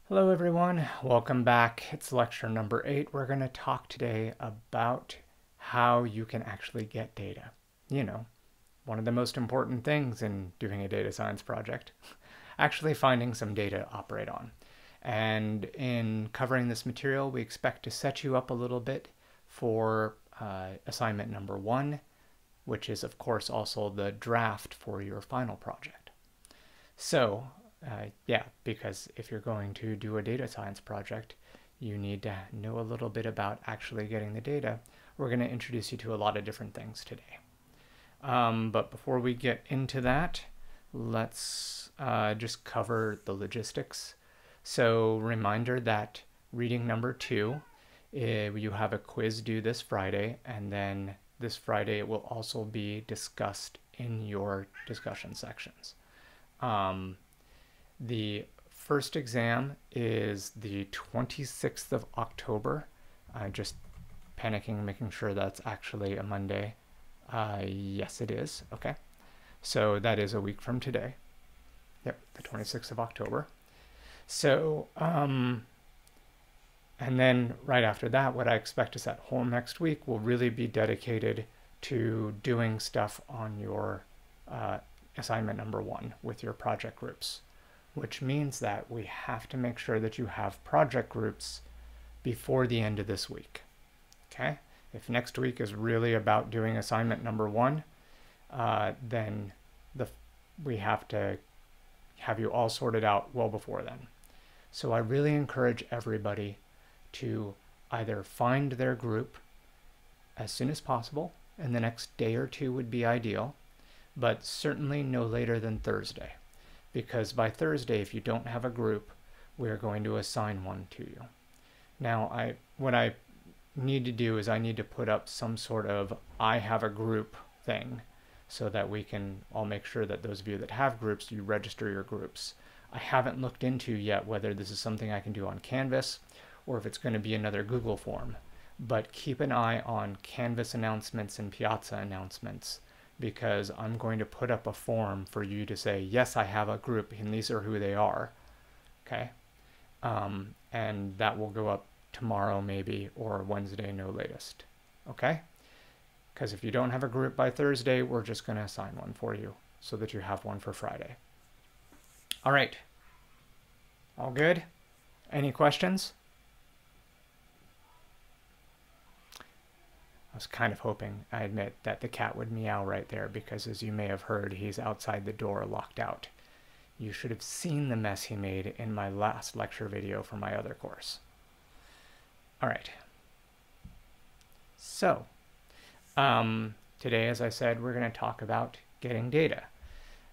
Hello everyone, welcome back. It's lecture number 8. We're going to talk today about how you can actually get data. You know, one of the most important things in doing a data science project, actually finding some data to operate on. And in covering this material, we expect to set you up a little bit for assignment number 1, which is of course also the draft for your final project. So, yeah, because if you're going to do a data science project, you need to know a little bit about actually getting the data. We're going to introduce you to a lot of different things today. But before we get into that, let's just cover the logistics. So, reminder that reading number 2, you have a quiz due this Friday, and then this Friday it will also be discussed in your discussion sections. The first exam is the 26th of October. Just panicking, making sure that's actually a Monday. Yes, it is. Okay. So that is a week from today. Yep, the 26th of October. So, and then right after that, what I expect is that whole next week will really be dedicated to doing stuff on your assignment number 1 with your project groups, which means that we have to make sure that you have project groups before the end of this week. Okay? If next week is really about doing assignment number 1, then we have to have you all sorted out well before then. So I really encourage everybody to either find their group as soon as possible, and the next day or 2 would be ideal, but certainly no later than Thursday. Because by Thursday, if you don't have a group, we're going to assign one to you. Now, what I need to do is I need to put up some sort of I have a group thing so that we can all make sure that those of you that have groups, you register your groups. I haven't looked into yet whether this is something I can do on Canvas or if it's going to be another Google form. But keep an eye on Canvas announcements and Piazza announcements, because I'm going to put up a form for you to say, yes, I have a group and these are who they are. Okay? And that will go up tomorrow maybe, or Wednesday no latest. Okay? Because if you don't have a group by Thursday, we're just going to assign one for you so that you have one for Friday. All right. All good? Any questions? I was kind of hoping, I admit, that the cat would meow right there because, as you may have heard, he's outside the door locked out. You should have seen the mess he made in my last lecture video for my other course. All right. So, today, as I said, we're going to talk about getting data.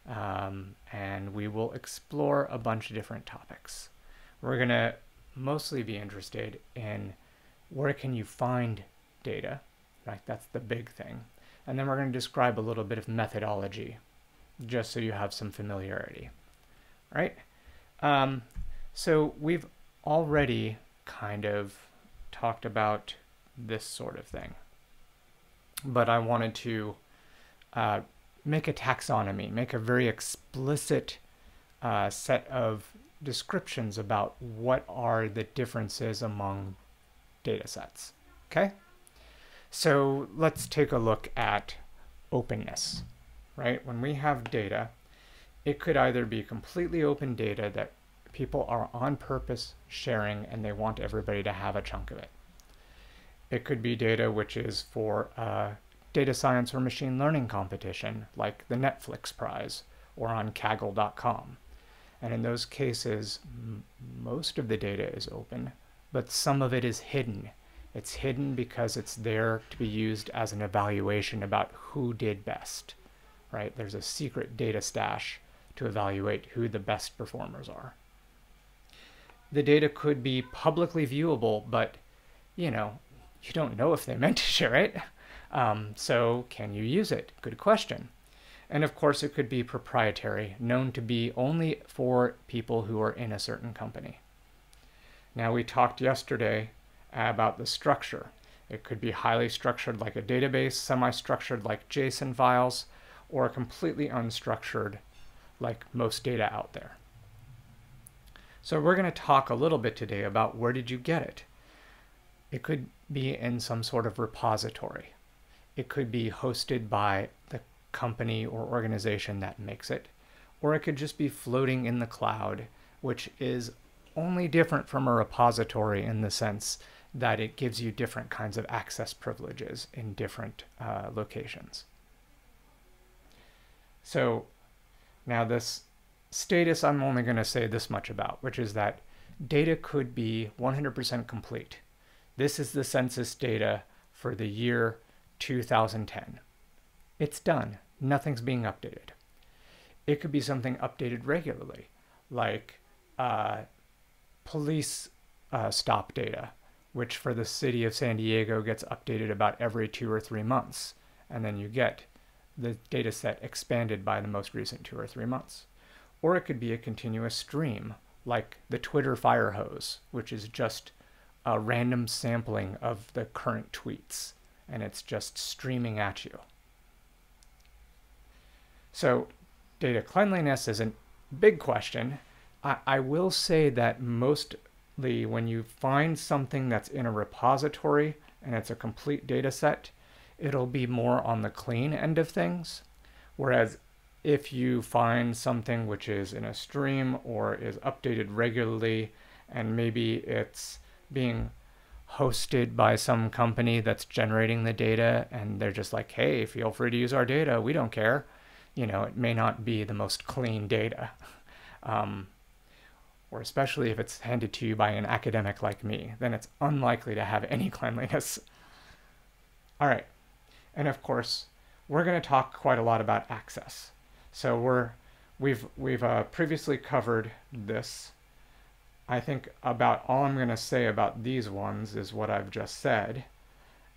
And we will explore a bunch of different topics. We're going to mostly be interested in where can you find data. Right, that's the big thing. And then we're going to describe a little bit of methodology, just so you have some familiarity. Right? So we've already kind of talked about this sort of thing. But I wanted to make a taxonomy, make a very explicit set of descriptions about what are the differences among data sets. Okay? So let's take a look at openness, right? When we have data, it could either be completely open data that people are on purpose sharing and they want everybody to have a chunk of it. It could be data which is for a data science or machine learning competition, like the Netflix prize or on Kaggle.com. And in those cases, most of the data is open, but some of it is hidden. It's hidden because it's there to be used as an evaluation about who did best, right? There's a secret data stash to evaluate who the best performers are. The data could be publicly viewable, but, you don't know if they meant to share it. So can you use it? Good question. And of course, it could be proprietary, known to be only for people who are in a certain company. Now, we talked yesterday about the structure. It could be highly structured like a database, semi-structured like JSON files, or completely unstructured like most data out there. So we're going to talk a little bit today about where did you get it. It could be in some sort of repository. It could be hosted by the company or organization that makes it, or it could just be floating in the cloud, which is only different from a repository in the sense that it gives you different kinds of access privileges in different locations. So now this status I'm only going to say this much about, which is that data could be 100% complete. This is the census data for the year 2010. It's done. Nothing's being updated. It could be something updated regularly, like police stop data, which for the city of San Diego gets updated about every 2 or 3 months. And then you get the data set expanded by the most recent 2 or 3 months. Or it could be a continuous stream, like the Twitter fire hose, which is just a random sampling of the current tweets, and it's just streaming at you. So data cleanliness is a big question. I will say that mostly when you find something that's in a repository and it's a complete data set, it'll be more on the clean end of things. Whereas if you find something which is in a stream or is updated regularly, and maybe it's being hosted by some company that's generating the data and they're just like, hey, feel free to use our data, we don't care. You know, it may not be the most clean data. Or especially if it's handed to you by an academic like me, then it's unlikely to have any cleanliness. All right, and of course, we're going to talk quite a lot about access. So we've previously covered this. I think about all I'm going to say about these ones is what I've just said,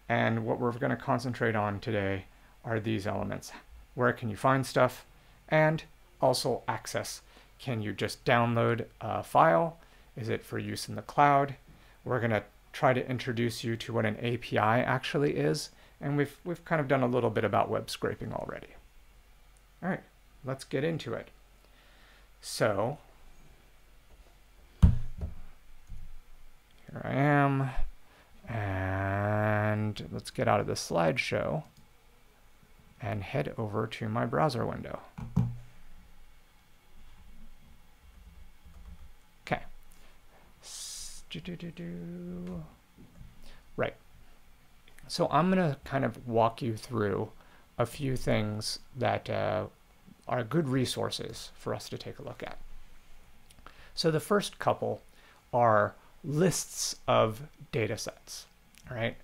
and what we're going to concentrate on today are these elements. Where can you find stuff, and also access. Can you just download a file? Is it for use in the cloud? We're going to try to introduce you to what an API actually is, and we've kind of done a little bit about web scraping already. All right, let's get into it. So here I am, and let's get out of the slideshow and head over to my browser window. Okay. Right. So I'm going to kind of walk you through a few things that are good resources for us to take a look at. So the first couple are lists of data sets. All right.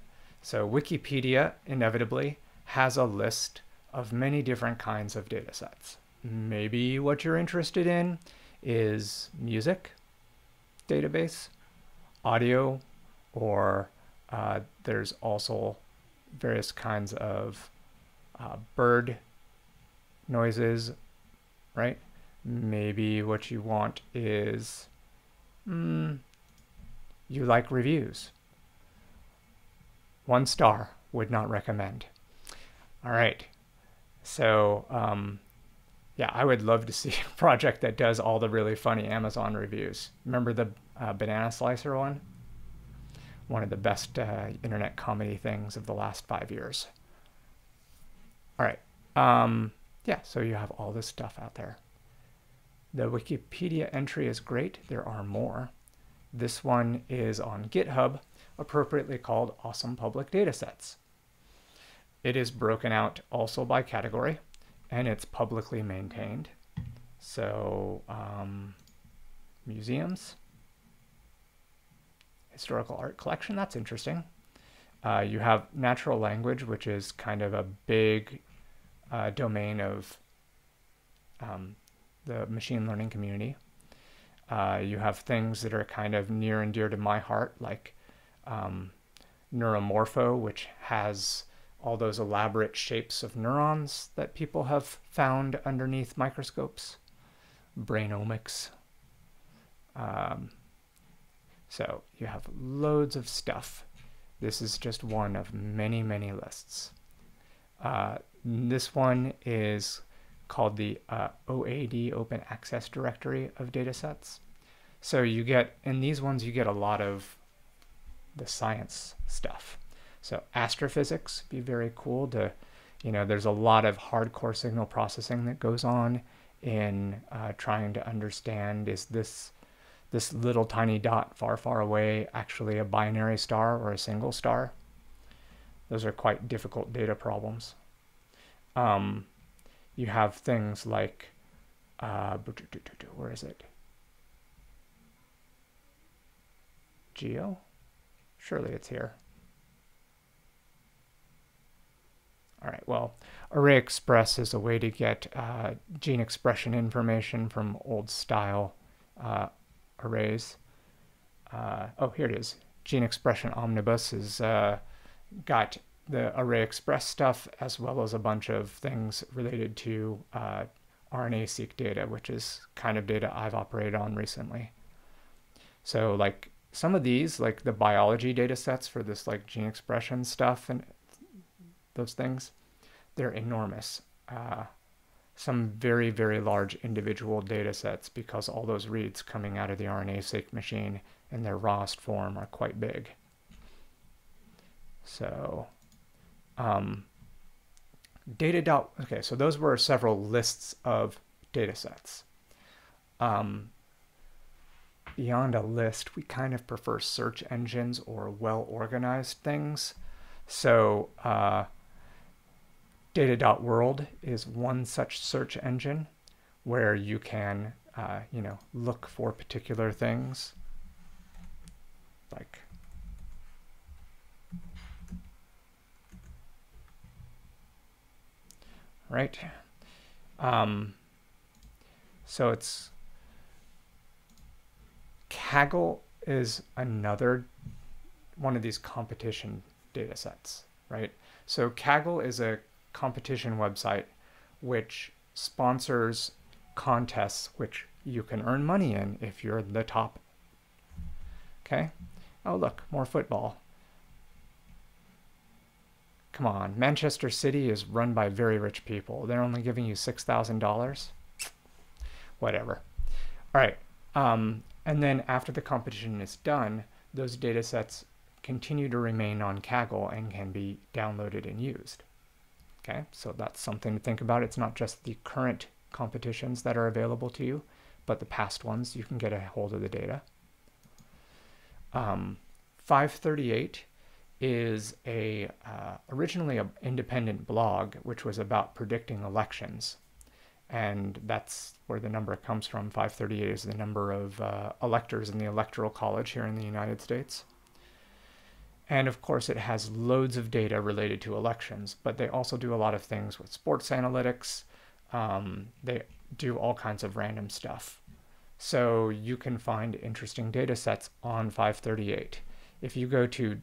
So Wikipedia inevitably has a list of many different kinds of data sets. Maybe what you're interested in is music database, audio, or there's also various kinds of bird noises, right? Maybe what you want is you like reviews. 1 star, would not recommend. All right, so yeah, I would love to see a project that does all the really funny Amazon reviews. Remember the banana slicer one? One of the best internet comedy things of the last 5 years. All right, yeah, so you have all this stuff out there. The Wikipedia entry is great. There are more. This one is on GitHub, appropriately called Awesome Public Datasets. It is broken out also by category, and it's publicly maintained. So museums, historical art collection, that's interesting. You have natural language, which is kind of a big domain of the machine learning community. You have things that are kind of near and dear to my heart, like Neuromorpho, which has all those elaborate shapes of neurons that people have found underneath microscopes. Brainomics. So you have loads of stuff. This is just one of many, many lists. This one is called the OAD, Open Access Directory of Datasets. So you get, in these ones, you get a lot of the science stuff. So astrophysics be very cool to, there's a lot of hardcore signal processing that goes on in trying to understand, is this little tiny dot far, far away actually a binary star or a single star? Those are quite difficult data problems. You have things like, where is it? Geo? Surely it's here. All right, well, Array Express is a way to get gene expression information from old style arrays. Oh, here it is. Gene Expression Omnibus has got the Array Express stuff as well as a bunch of things related to RNA-seq data, which is kind of data I've operated on recently. So like some of these, like the biology data sets for this like gene expression stuff and those things, they're enormous. Some very, very large individual data sets, because all those reads coming out of the RNA-seq machine in their rawest form are quite big. So okay, so those were several lists of data sets. Beyond a list, we kind of prefer search engines or well-organized things. So data.world is one such search engine where you can, look for particular things. Like, right? So it's Kaggle is another one of these competition data sets, right? So Kaggle is a competition website which sponsors contests which you can earn money in if you're the top. Okay? Oh, look, more football. Come on, Manchester City is run by very rich people. They're only giving you $6,000. Whatever. All right. And then after the competition is done, those data sets continue to remain on Kaggle and can be downloaded and used. Okay, so that's something to think about. It's not just the current competitions that are available to you, but the past ones, you can get a hold of the data. 538 is originally an independent blog, which was about predicting elections. And that's where the number comes from. 538 is the number of electors in the Electoral College here in the United States. And of course, it has loads of data related to elections, but they also do a lot of things with sports analytics. They do all kinds of random stuff. So you can find interesting data sets on 538. If you go to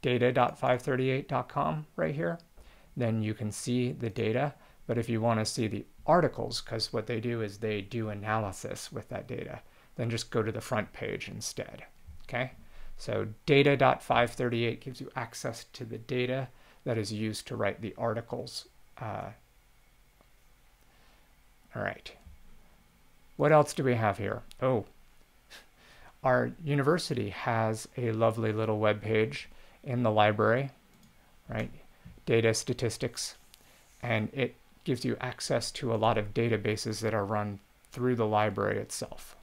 data.538.com right here, then you can see the data. But if you want to see the articles, because what they do is they do analysis with that data, then just go to the front page instead. Okay? So data.538 gives you access to the data that is used to write the articles. All right. What else do we have here? Oh, our university has a lovely little web page in the library, right? Data statistics, and it gives you access to a lot of databases that are run through the library itself,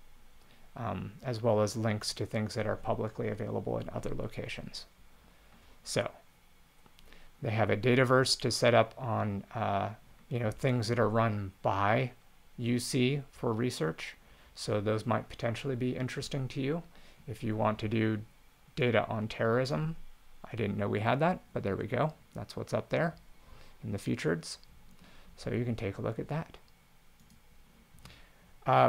as well as links to things that are publicly available in other locations. So they have a Dataverse to set up on things that are run by UC for research. So those might potentially be interesting to you if you want to do data on terrorism. I didn't know we had that, but there we go. That's what's up there in the featureds. So you can take a look at that.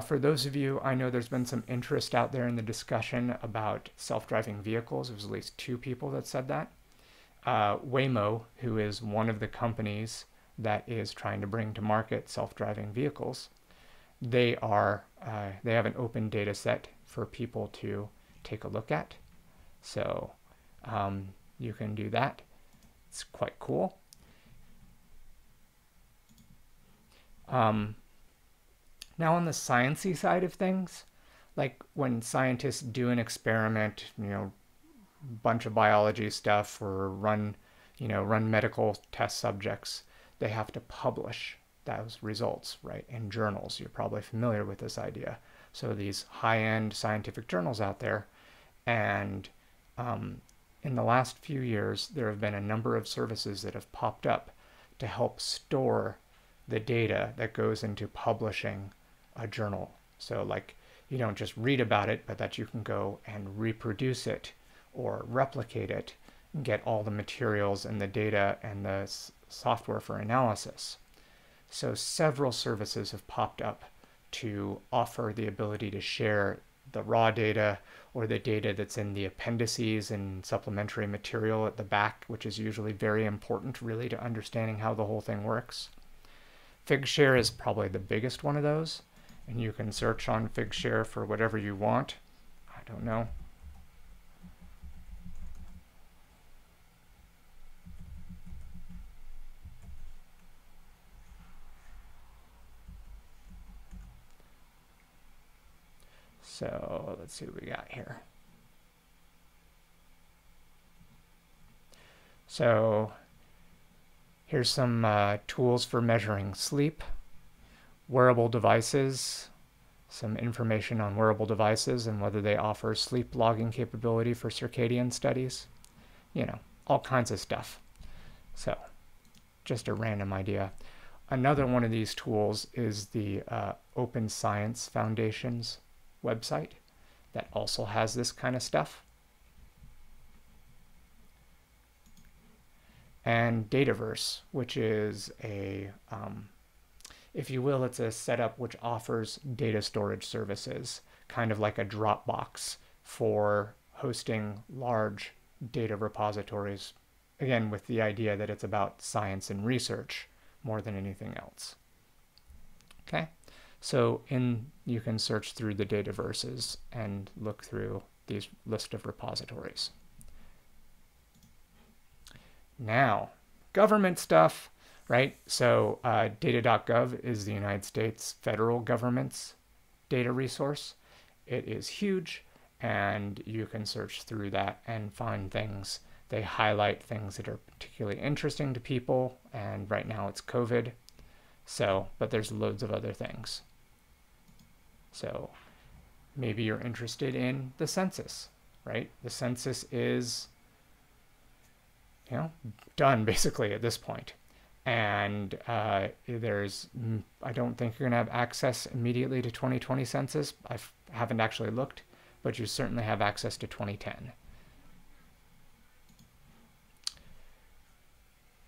For those of you, I know there's been some interest out there in the discussion about self-driving vehicles. There was at least 2 people that said that. Waymo, who is one of the companies that is trying to bring to market self-driving vehicles, they have an open data set for people to take a look at. So you can do that. It's quite cool. Now on the sciencey side of things, like when scientists do an experiment, bunch of biology stuff or run medical test subjects, they have to publish those results, right, in journals. You're probably familiar with this idea. So these high-end scientific journals out there, and in the last few years, there have been a number of services that have popped up to help store the data that goes into publishing a journal. So like you don't just read about it, but that you can go and reproduce it or replicate it and get all the materials and the data and the software for analysis. So several services have popped up to offer the ability to share the raw data or the data that's in the appendices and supplementary material at the back, which is usually very important really to understanding how the whole thing works. Figshare is probably the biggest one of those, and you can search on Figshare for whatever you want. I don't know. So let's see what we got here. So here's some tools for measuring sleep, wearable devices, some information on wearable devices and whether they offer sleep logging capability for circadian studies, all kinds of stuff. So just a random idea. Another one of these tools is the Open Science Foundation's website that also has this kind of stuff. And Dataverse, which is a, if you will, it's a setup which offers data storage services, kind of like a Dropbox for hosting large data repositories, again, with the idea that it's about science and research more than anything else. Okay, so you can search through the Dataverses and look through these list of repositories. Now, government stuff, right? So data.gov is the United States federal government's data resource. It is huge, and you can search through that and find things. They highlight things that are particularly interesting to people, and right now it's COVID. So, but there's loads of other things. So maybe you're interested in the census, right? The census is done basically at this point. And I don't think you're going to have access immediately to 2020 census. I haven't actually looked, but you certainly have access to 2010.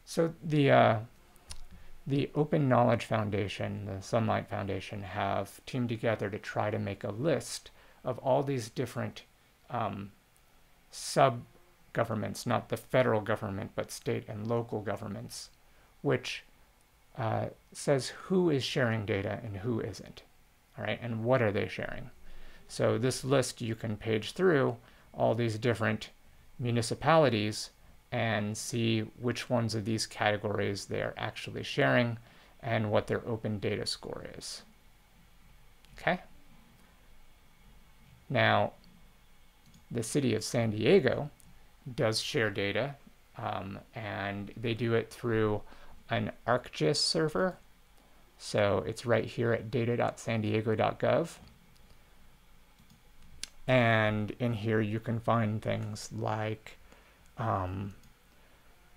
So the Open Knowledge Foundation, the Sunlight Foundation, have teamed together to try to make a list of all these different sub-governments, not the federal government, but state and local governments, which says who is sharing data and who isn't, all right, and what are they sharing. So this list, you can page through all these different municipalities and see which ones of these categories they're actually sharing and what their open data score is. Okay? Now, the city of San Diego does share data, and they do it through an ArcGIS server. So it's right here at data.sandiego.gov. And in here you can find things like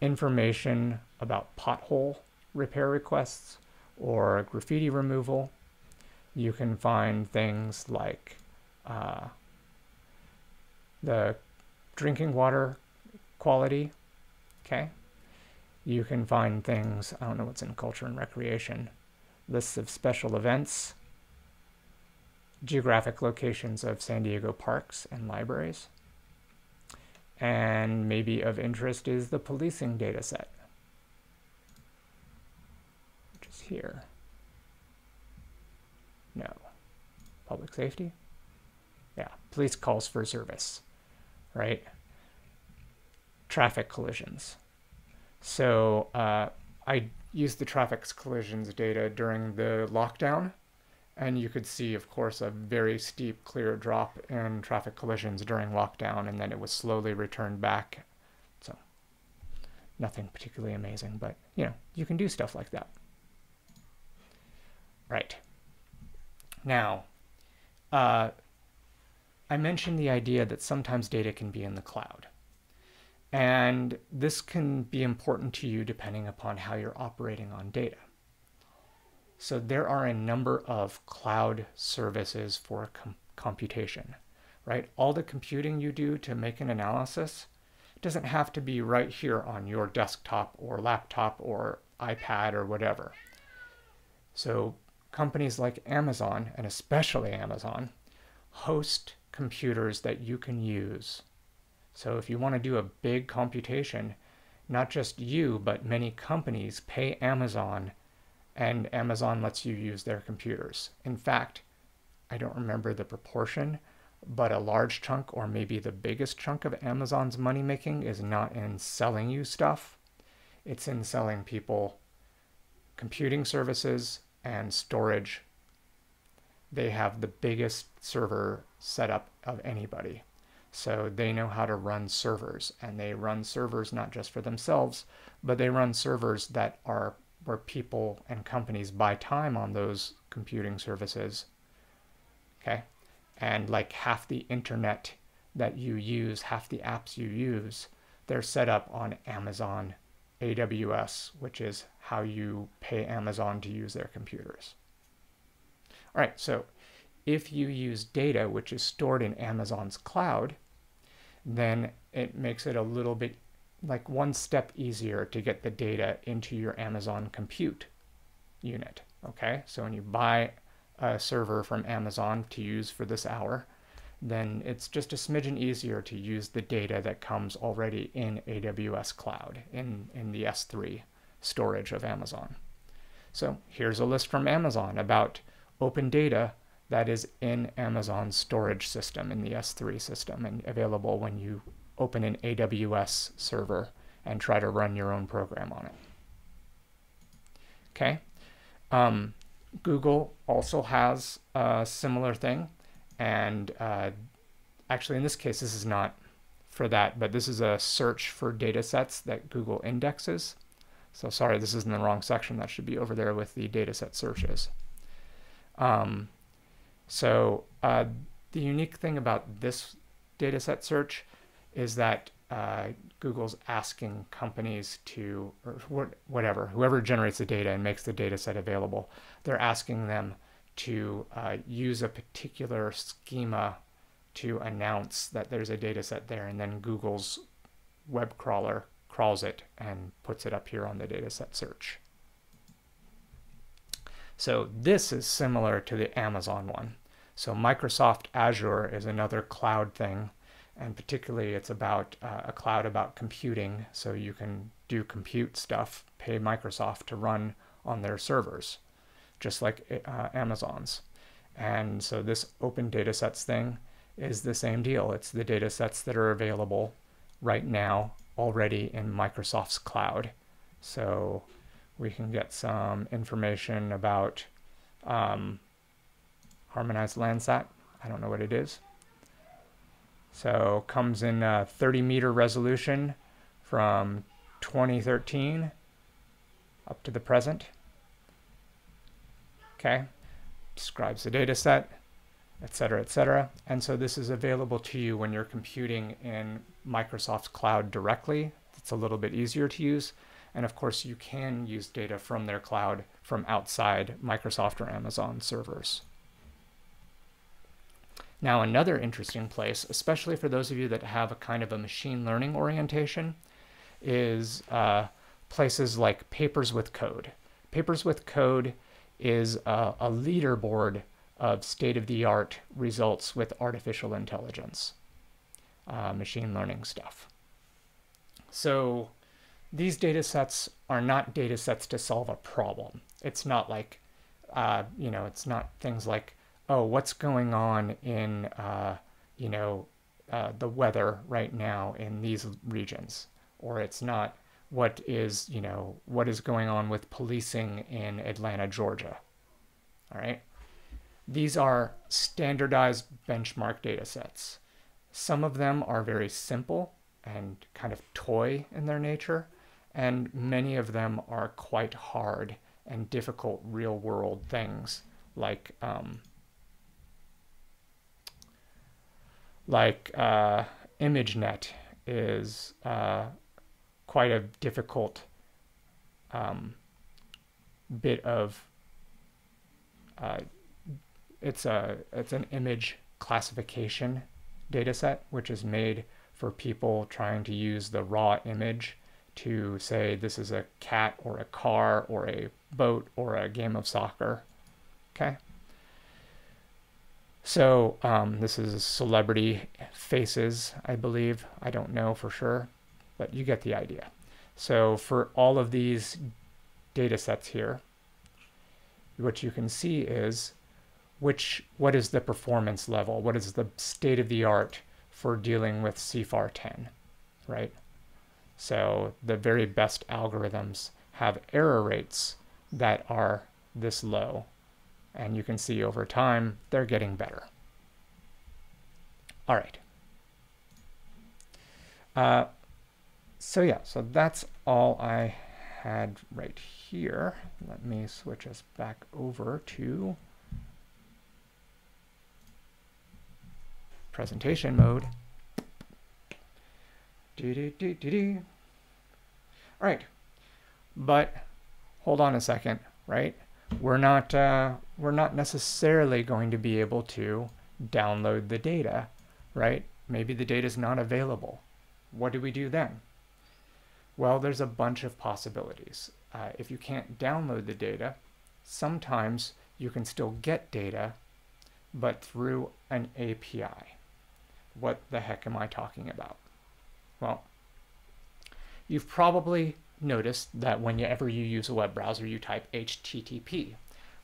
information about pothole repair requests or graffiti removal. You can find things like the drinking water quality, okay? You can find things, I don't know what's in culture and recreation, lists of special events, geographic locations of San Diego parks and libraries. And maybe of interest is the policing data set, which is here. No. Public safety? Yeah, police calls for service, right? Traffic collisions. So I used the traffic collisions data during the lockdown, And you could see, of course, a very steep, clear drop in traffic collisions during lockdown, and then it was slowly returned back. So nothing particularly amazing, but you can do stuff like that. Right. Now, I mentioned the idea that sometimes data can be in the cloud. And this can be important to you depending upon how you're operating on data. So there are a number of cloud services for computation, right? All the computing you do to make an analysis doesn't have to be right here on your desktop or laptop or iPad or whatever. So companies like Amazon, and especially Amazon, host computers that you can use. So if you want to do a big computation, not just you, but many companies pay Amazon, and Amazon lets you use their computers. In fact, I don't remember the proportion, but a large chunk, or maybe the biggest chunk of Amazon's money making is not in selling you stuff. It's in selling people computing services and storage. They have the biggest server setup of anybody. So they know how to run servers, and they run servers not just for themselves, but they run servers that are where people and companies buy time on those computing services. Okay? And like half the internet that you use, half the apps you use, they're set up on Amazon AWS, which is how you pay Amazon to use their computers. All right, so if you use data which is stored in Amazon's cloud, then it makes it a little bit like one step easier to get the data into your Amazon compute unit. Okay, so when you buy a server from Amazon to use for this hour, then it's just a smidgen easier to use the data that comes already in AWS cloud, in the S3 storage of Amazon. So here's a list from Amazon about open data that is in Amazon's storage system, in the S3 system, and available when you open an AWS server and try to run your own program on it. Okay. Google also has a similar thing, and actually in this case this is not for that, but this is a search for data sets that Google indexes. So sorry, this is in the wrong section. That should be over there with the dataset searches. The unique thing about this dataset search is that Google's asking companies to, or whatever, whoever generates the data and makes the data set available, they're asking them to use a particular schema to announce that there's a data set there, and then Google's web crawler crawls it and puts it up here on the dataset search. So this is similar to the Amazon one. So Microsoft Azure is another cloud thing, and particularly it's about a cloud about computing, so you can do compute stuff, pay Microsoft to run on their servers, just like Amazon's. And so this open datasets thing is the same deal. It's the datasets that are available right now already in Microsoft's cloud. So we can get some information about harmonized Landsat. I don't know what it is. So comes in 30-meter resolution from 2013 up to the present. Okay, describes the data set, etc., etc. And so this is available to you when you're computing in Microsoft's cloud directly. It's a little bit easier to use. And of course, you can use data from their cloud from outside Microsoft or Amazon servers. Now, another interesting place, especially for those of you that have a kind of a machine learning orientation, is places like Papers with Code. Papers with Code is a leaderboard of state-of-the-art results with artificial intelligence, machine learning stuff. So these data sets are not data sets to solve a problem. It's not like, it's not things like, oh, what's going on in, the weather right now in these regions, or it's not what is going on with policing in Atlanta, Georgia. All right. These are standardized benchmark data sets. Some of them are very simple and kind of toy in their nature, and many of them are quite hard and difficult real-world things like ImageNet is quite a difficult bit of it's an image classification data set, which is made for people trying to use the raw image to say this is a cat or a car or a boat or a game of soccer. Okay. So this is celebrity faces, I believe. I don't know for sure, but you get the idea. So for all of these data sets here, what you can see is what is the performance level? What is the state of the art for dealing with CFAR 10, right? So the very best algorithms have error rates that are this low. And you can see over time, they're getting better. All right. So yeah, so that's all I had right here. Let me switch us back over to presentation mode. All right, but hold on a second, right? We're not necessarily going to be able to download the data, right? Maybe the data is not available. What do we do then? Well, there's a bunch of possibilities. If you can't download the data, sometimes you can still get data, but through an API. What the heck am I talking about? Well, you've probably noticed that whenever you use a web browser, you type HTTP,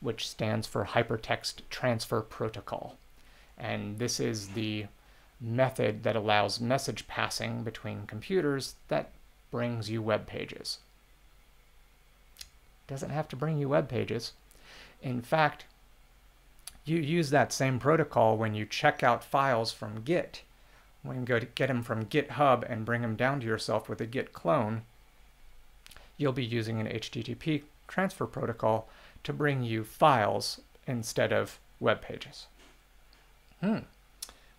which stands for Hypertext Transfer Protocol. And this is the method that allows message passing between computers that brings you web pages. Doesn't have to bring you web pages. In fact, you use that same protocol when you check out files from Git. When you go to get them from GitHub and bring them down to yourself with a Git clone, you'll be using an HTTP transfer protocol to bring you files instead of web pages.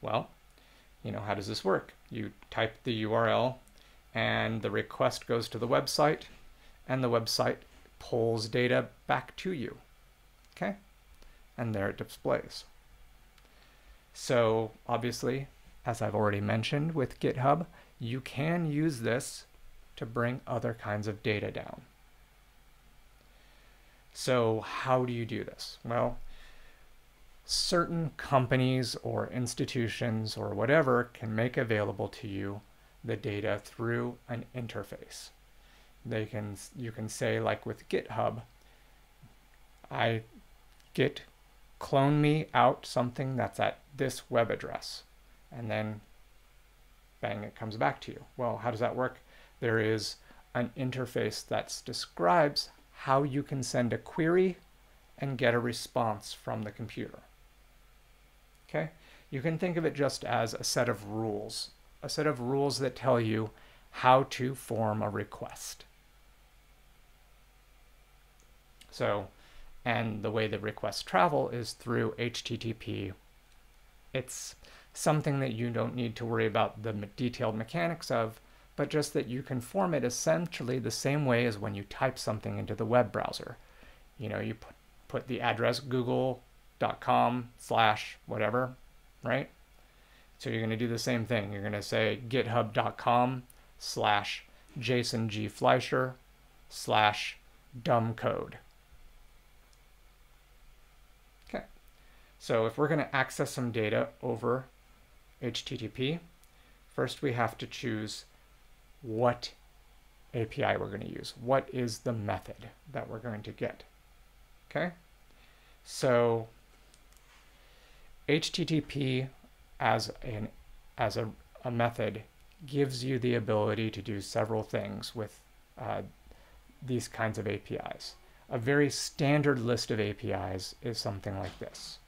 Well, you know, how does this work? You type the URL and the request goes to the website and the website pulls data back to you. Okay? And there it displays. So obviously, as I've already mentioned with GitHub, you can use this to bring other kinds of data down. So how do you do this? Well, certain companies or institutions or whatever can make available to you the data through an interface. You can say, like with GitHub, Git clone me out something that's at this web address, and then bang, it comes back to you. Well, how does that work? There is an interface that describes how you can send a query and get a response from the computer. Okay? You can think of it just as a set of rules that tell you how to form a request. So, and the way the requests travel is through HTTP. It's something that you don't need to worry about the detailed mechanics of, but just that you can form it essentially the same way as when you type something into the web browser. You know, you put the address google.com/whatever, right? So you're going to do the same thing. You're going to say github.com/JasonGFleischer/dumbcode. Okay. So if we're going to access some data over HTTP, first we have to choose what API we're going to use. What is the method that we're going to get? Okay. So HTTP as a method gives you the ability to do several things with these kinds of APIs. A very standard list of APIs is something like this.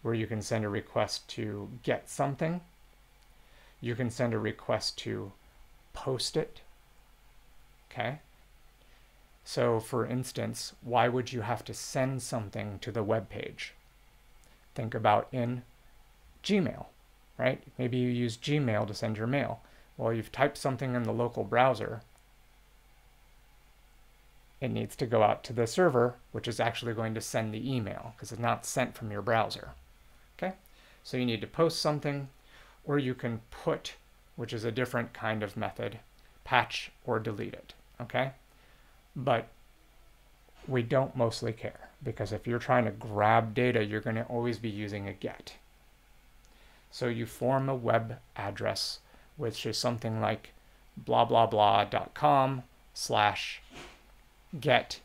where you can send a request to get something. You can send a request to post it. Okay? So for instance, why would you have to send something to the web page? Think about in Gmail, right? Maybe you use Gmail to send your mail. Well, you've typed something in the local browser. It needs to go out to the server, which is actually going to send the email because it's not sent from your browser. Okay? So you need to post something, or you can put, which is a different kind of method, patch or delete it. Okay? But we don't mostly care, because if you're trying to grab data, you're going to always be using a get. So you form a web address, which is something like blah blah blah.com/get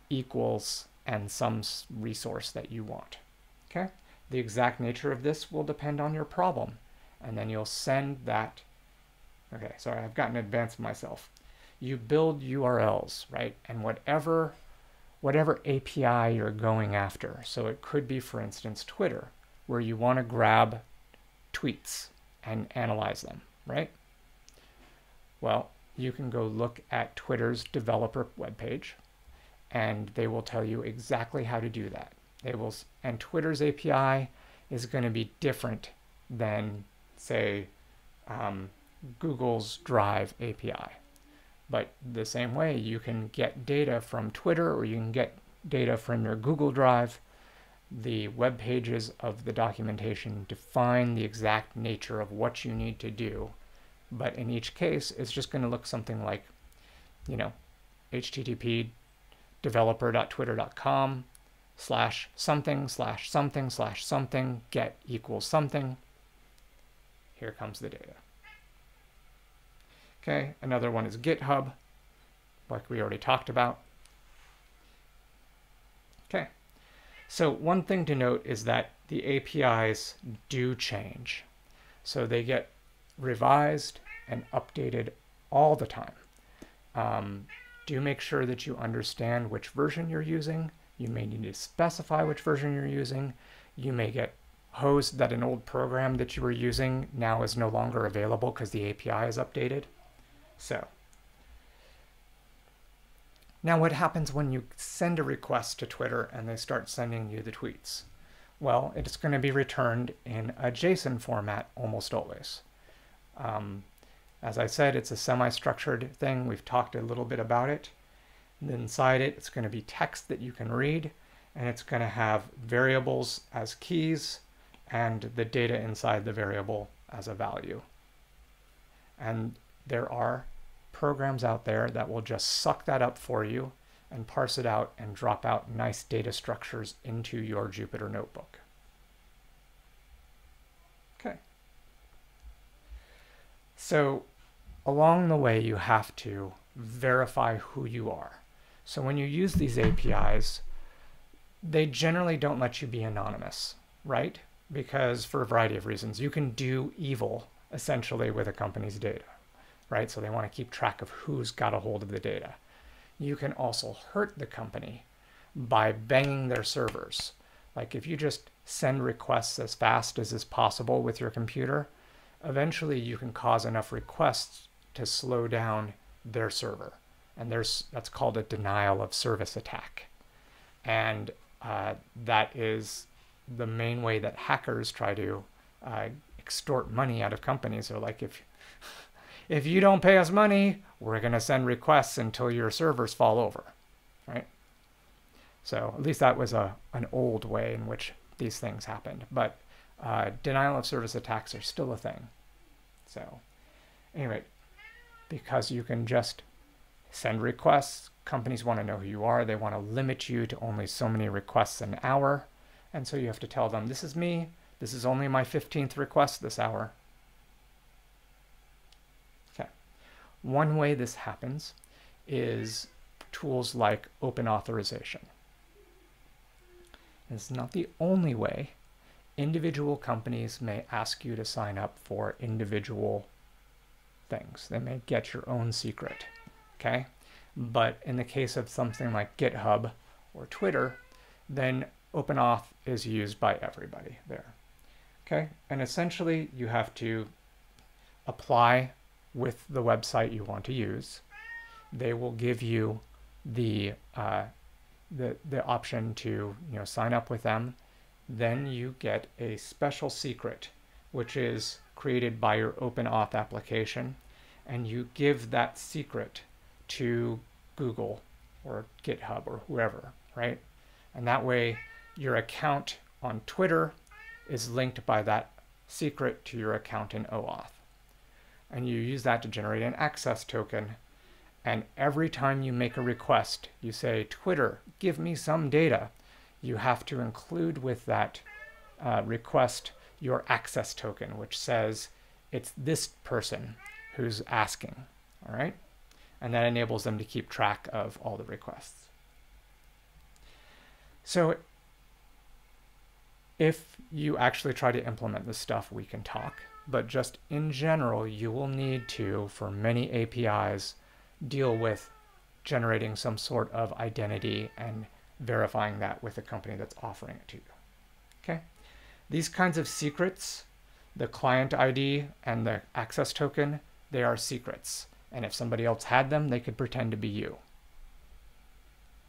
equals and some resource that you want. Okay? The exact nature of this will depend on your problem. And then you'll send that. Okay, sorry, I've gotten advanced myself. You build URLs, right? And whatever API you're going after. So it could be, for instance, Twitter, where you want to grab tweets and analyze them, right? Well, you can go look at Twitter's developer webpage, and they will tell you exactly how to do that. And Twitter's API is going to be different than, say, Google's Drive API. But the same way, you can get data from Twitter, or you can get data from your Google Drive. The web pages of the documentation define the exact nature of what you need to do. But in each case, it's just going to look something like, http developer.twitter.com/something/something/something get equals something. Here comes the data. Okay, another one is GitHub, like we already talked about. Okay, so one thing to note is that the APIs do change. So they get revised and updated all the time. Do make sure that you understand which version you're using. You may need to specify which version you're using. You may get hosed that an old program that you were using now is no longer available because the API is updated. So now what happens when you send a request to Twitter and they start sending you the tweets? Well, it's going to be returned in a JSON format almost always. As I said, it's a semi-structured thing. We've talked a little bit about it. And inside it, it's going to be text that you can read, and it's going to have variables as keys and the data inside the variable as a value. And there are programs out there that will just suck that up for you and parse it out and drop out nice data structures into your Jupyter notebook. Okay. So along the way, you have to verify who you are. So when you use these APIs, they generally don't let you be anonymous, right? Because for a variety of reasons, you can do evil essentially with a company's data, right? So they want to keep track of who's got a hold of the data. You can also hurt the company by banging their servers. Like if you just send requests as fast as is possible with your computer, eventually you can cause enough requests to slow down their server. And that's called a denial of service attack. And that is the main way that hackers try to extort money out of companies. They're like, if you don't pay us money, we're going to send requests until your servers fall over, right? So at least that was an old way in which these things happened. But denial of service attacks are still a thing. So anyway, because you can just send requests, companies want to know who you are. They want to limit you to only so many requests an hour. And so you have to tell them, this is me. This is only my 15th request this hour. Okay. One way this happens is tools like open authorization. It's not the only way. Individual companies may ask you to sign up for individual things. They may get your own secret, okay? But in the case of something like GitHub or Twitter, then OpenAuth is used by everybody there. Okay, and essentially you have to apply with the website you want to use. They will give you the option to sign up with them. Then you get a special secret, which is created by your OpenAuth application, and you give that secret to Google or GitHub or whoever, right? And that way your account on Twitter is linked by that secret to your account in OAuth. And you use that to generate an access token. And every time you make a request, you say, Twitter, give me some data. You have to include with that request your access token, which says it's this person who's asking, all right? And that enables them to keep track of all the requests. So if you actually try to implement this stuff, we can talk. But just in general, you will need to, for many APIs, deal with generating some sort of identity and verifying that with the company that's offering it to you. Okay? These kinds of secrets, the client ID and the access token, they are secrets. And if somebody else had them, they could pretend to be you.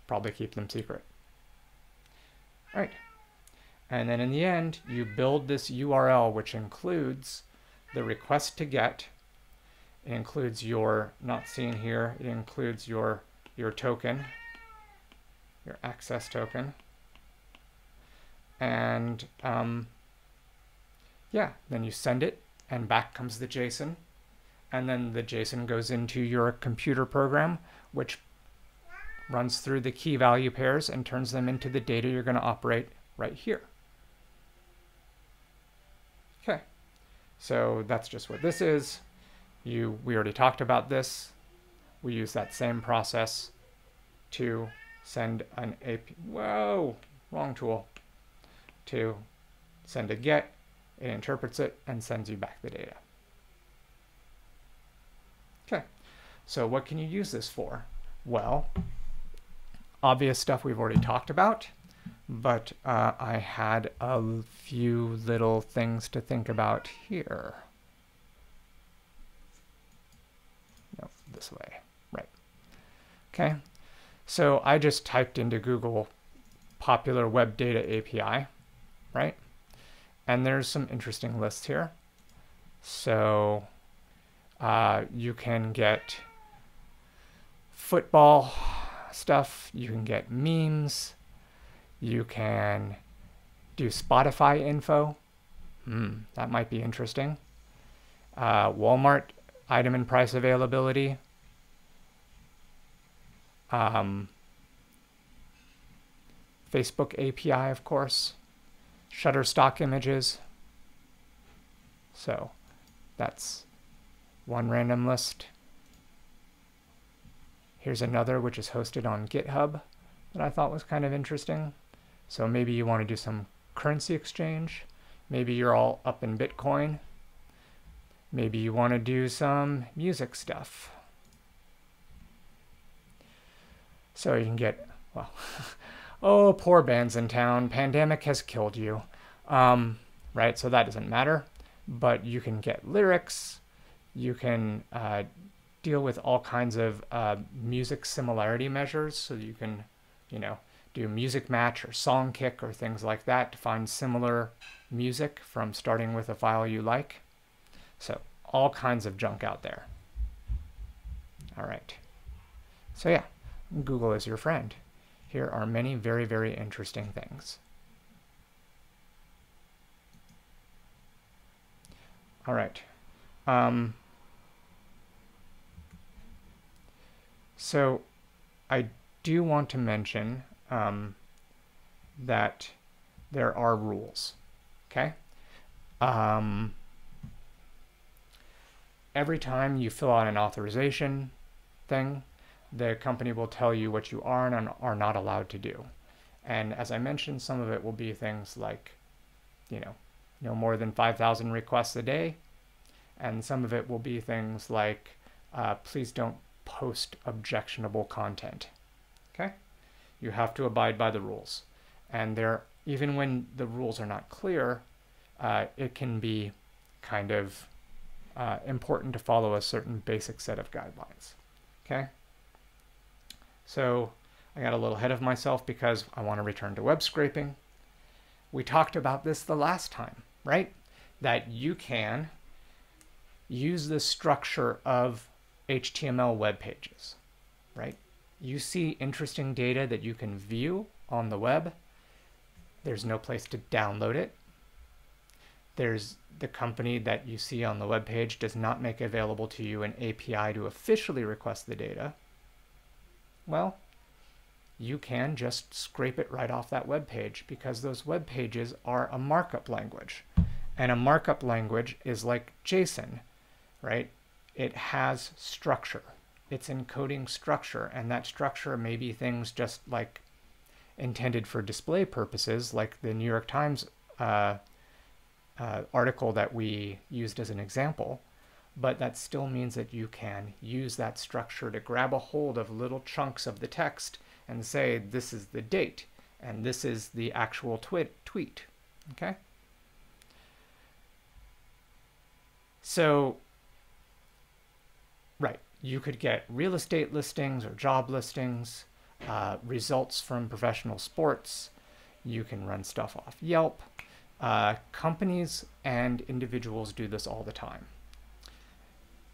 Probably keep them secret. All right. And then in the end, you build this URL, which includes the request to get. It includes your, not seen here, it includes your token, your access token. And yeah, then you send it, and back comes the JSON. And then the JSON goes into your computer program, which runs through the key value pairs and turns them into the data you're going to operate right here. Okay, so that's just what this is. We already talked about this. We use that same process to send an API. Whoa, wrong tool. To send a GET, it interprets it and sends you back the data. Okay, so what can you use this for? Well, obvious stuff we've already talked about, but I had a few little things to think about here. No, this way, right. Okay, so I just typed into Google popular web data API, right? And there's some interesting lists here. So you can get football stuff, you can get memes, you can do Spotify info. That might be interesting. Walmart item and price availability. Facebook API, of course. Shutterstock images. So that's one random list. Here's another which is hosted on GitHub that I thought was kind of interesting. So maybe you want to do some currency exchange. Maybe you're all up in Bitcoin. Maybe you want to do some music stuff. So you can get, well, oh, poor bands in town. Pandemic has killed you. Right, so that doesn't matter. But you can get lyrics. You can deal with all kinds of music similarity measures. So you can, do music match or song kick or things like that to find similar music from starting with a file you like. So all kinds of junk out there. All right. So yeah, Google is your friend. Here are many very, very interesting things. All right. So I do want to mention that there are rules, okay? Every time you fill out an authorization thing, the company will tell you what you are and are not allowed to do. And as I mentioned, some of it will be things like, no more than 5,000 requests a day. And some of it will be things like, please don't post objectionable content. Okay? You have to abide by the rules. And there even when the rules are not clear, it can be kind of important to follow a certain basic set of guidelines. Okay? So I got a little ahead of myself because I want to return to web scraping. We talked about this the last time, right? That you can use the structure of HTML web pages, right? You see interesting data that you can view on the web. There's no place to download it. There's the company that you see on the web page does not make available to you an API to officially request the data. Well, you can just scrape it right off that web page because those web pages are a markup language. And a markup language is like JSON, right? It has structure. It's encoding structure, and that structure may be things just like intended for display purposes, like the New York Times article that we used as an example, but that still means that you can use that structure to grab a hold of little chunks of the text and say, this is the date, and this is the actual tweet, okay? So, right, you could get real estate listings or job listings, results from professional sports. You can run stuff off Yelp. Companies and individuals do this all the time.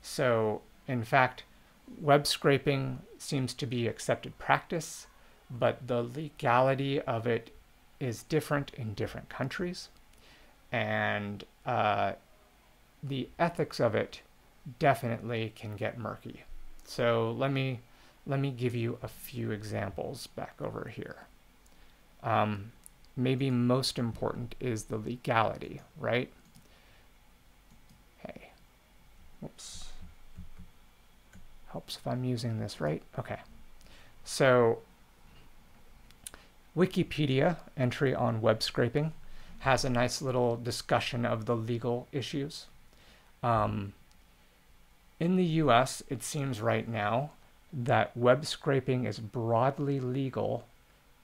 So, in fact, web scraping seems to be accepted practice, but the legality of it is different in different countries, and the ethics of it definitely can get murky. So let me give you a few examples back over here. Maybe most important is the legality, right? Hey, whoops. Helps if I'm using this right. Okay. So Wikipedia entry on web scraping has a nice little discussion of the legal issues. In the US, it seems right now that web scraping is broadly legal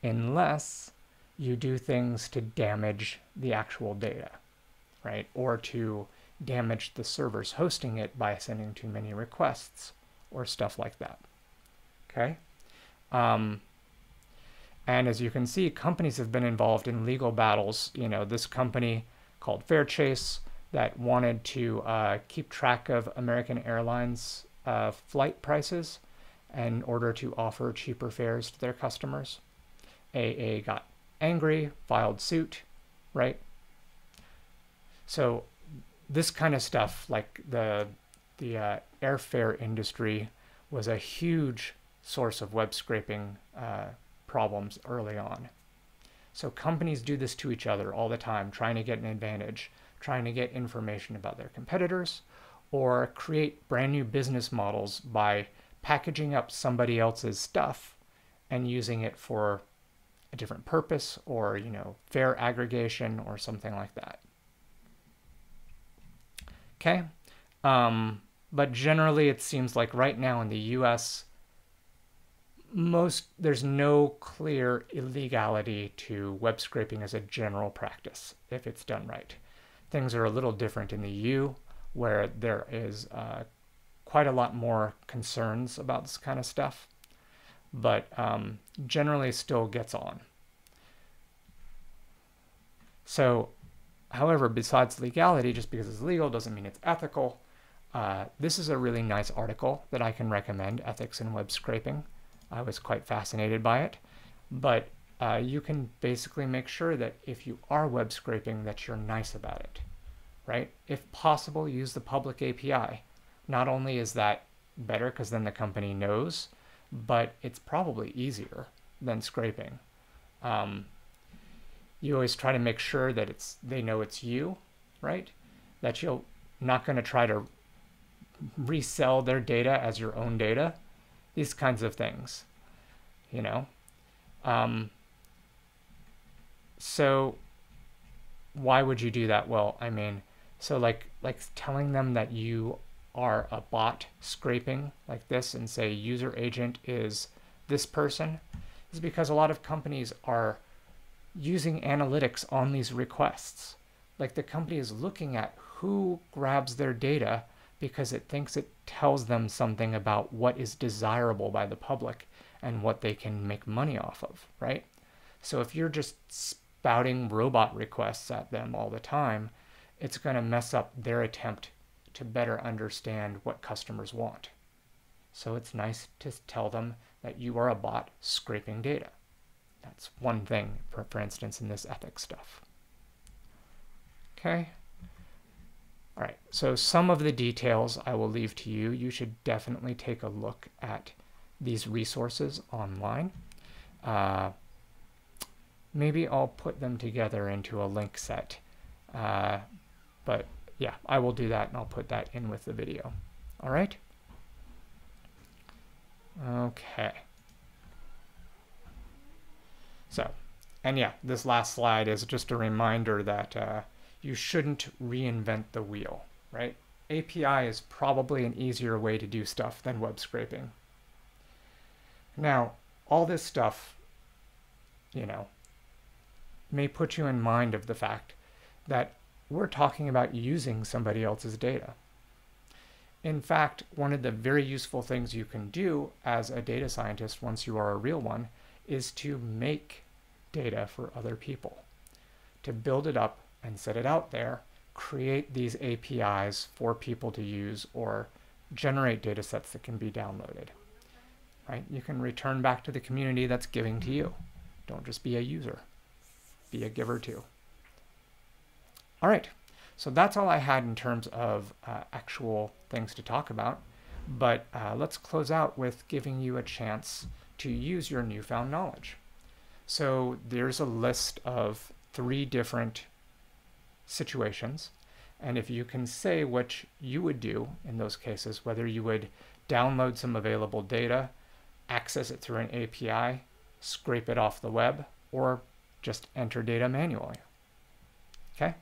unless you do things to damage the actual data, right? Or to damage the servers hosting it by sending too many requests or stuff like that, okay? And as you can see, companies have been involved in legal battles. You know, this company called Fairchase that wanted to keep track of American Airlines flight prices in order to offer cheaper fares to their customers. AA got angry, filed suit, right? So this kind of stuff, like the airfare industry, was a huge source of web scraping problems early on. So companies do this to each other all the time, trying to get an advantage, trying to get information about their competitors, or create brand new business models by packaging up somebody else's stuff and using it for a different purpose, or, you know, fare aggregation or something like that. Okay, but generally it seems like right now in the US, there's no clear illegality to web scraping as a general practice if it's done right. Things are a little different in the EU, where there is quite a lot more concerns about this kind of stuff, but generally still gets on. So, however, besides legality, just because it's legal doesn't mean it's ethical. This is a really nice article that I can recommend, Ethics in Web Scraping. I was quite fascinated by it, but you can basically make sure that if you are web scraping, that you're nice about it, right? If possible, use the public API. Not only is that better because then the company knows, but it's probably easier than scraping. You always try to make sure that they know it's you, right? That you're not going to try to resell their data as your own data. These kinds of things, you know. So why would you do that? Well, I mean, so like telling them that you are a bot scraping like this and say user agent is this person is because a lot of companies are using analytics on these requests. Like the company is looking at who grabs their data because it thinks it tells them something about what is desirable by the public and what they can make money off of, right? So if you're just spouting robot requests at them all the time, it's going to mess up their attempt to better understand what customers want. So it's nice to tell them that you are a bot scraping data. That's one thing, for instance, in this ethics stuff. Okay. All right, so some of the details I will leave to you. You should definitely take a look at these resources online. Maybe I'll put them together into a link set. But yeah, I will do that and I'll put that in with the video. All right? Okay. So, and yeah, this last slide is just a reminder that you shouldn't reinvent the wheel, right? API is probably an easier way to do stuff than web scraping. Now, all this stuff, you know, may put you in mind of the fact that we're talking about using somebody else's data. In fact, one of the very useful things you can do as a data scientist once you are a real one is to make data for other people, to build it up and set it out there, create these APIs for people to use, or generate data sets that can be downloaded. Right? You can return back to the community that's giving to you. Don't just be a user. Be a giver too. All right, so that's all I had in terms of actual things to talk about, but let's close out with giving you a chance to use your newfound knowledge. So there's a list of 3 different situations, and if you can say what you would do in those cases, whether you would download some available data, access it through an API, scrape it off the web, or just enter data manually. Okay,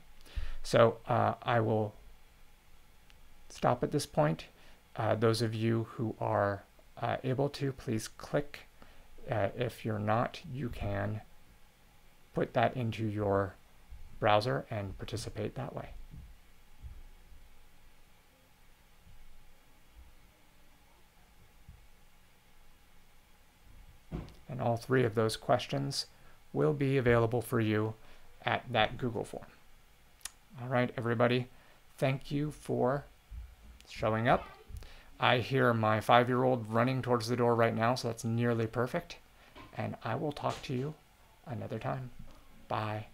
so I will stop at this point. Those of you who are able to, please click. If you're not, you can put that into your browser and participate that way. And all 3 of those questions will be available for you at that Google form. All right, everybody, thank you for showing up. I hear my 5-year-old running towards the door right now, so that's nearly perfect. And I will talk to you another time. Bye.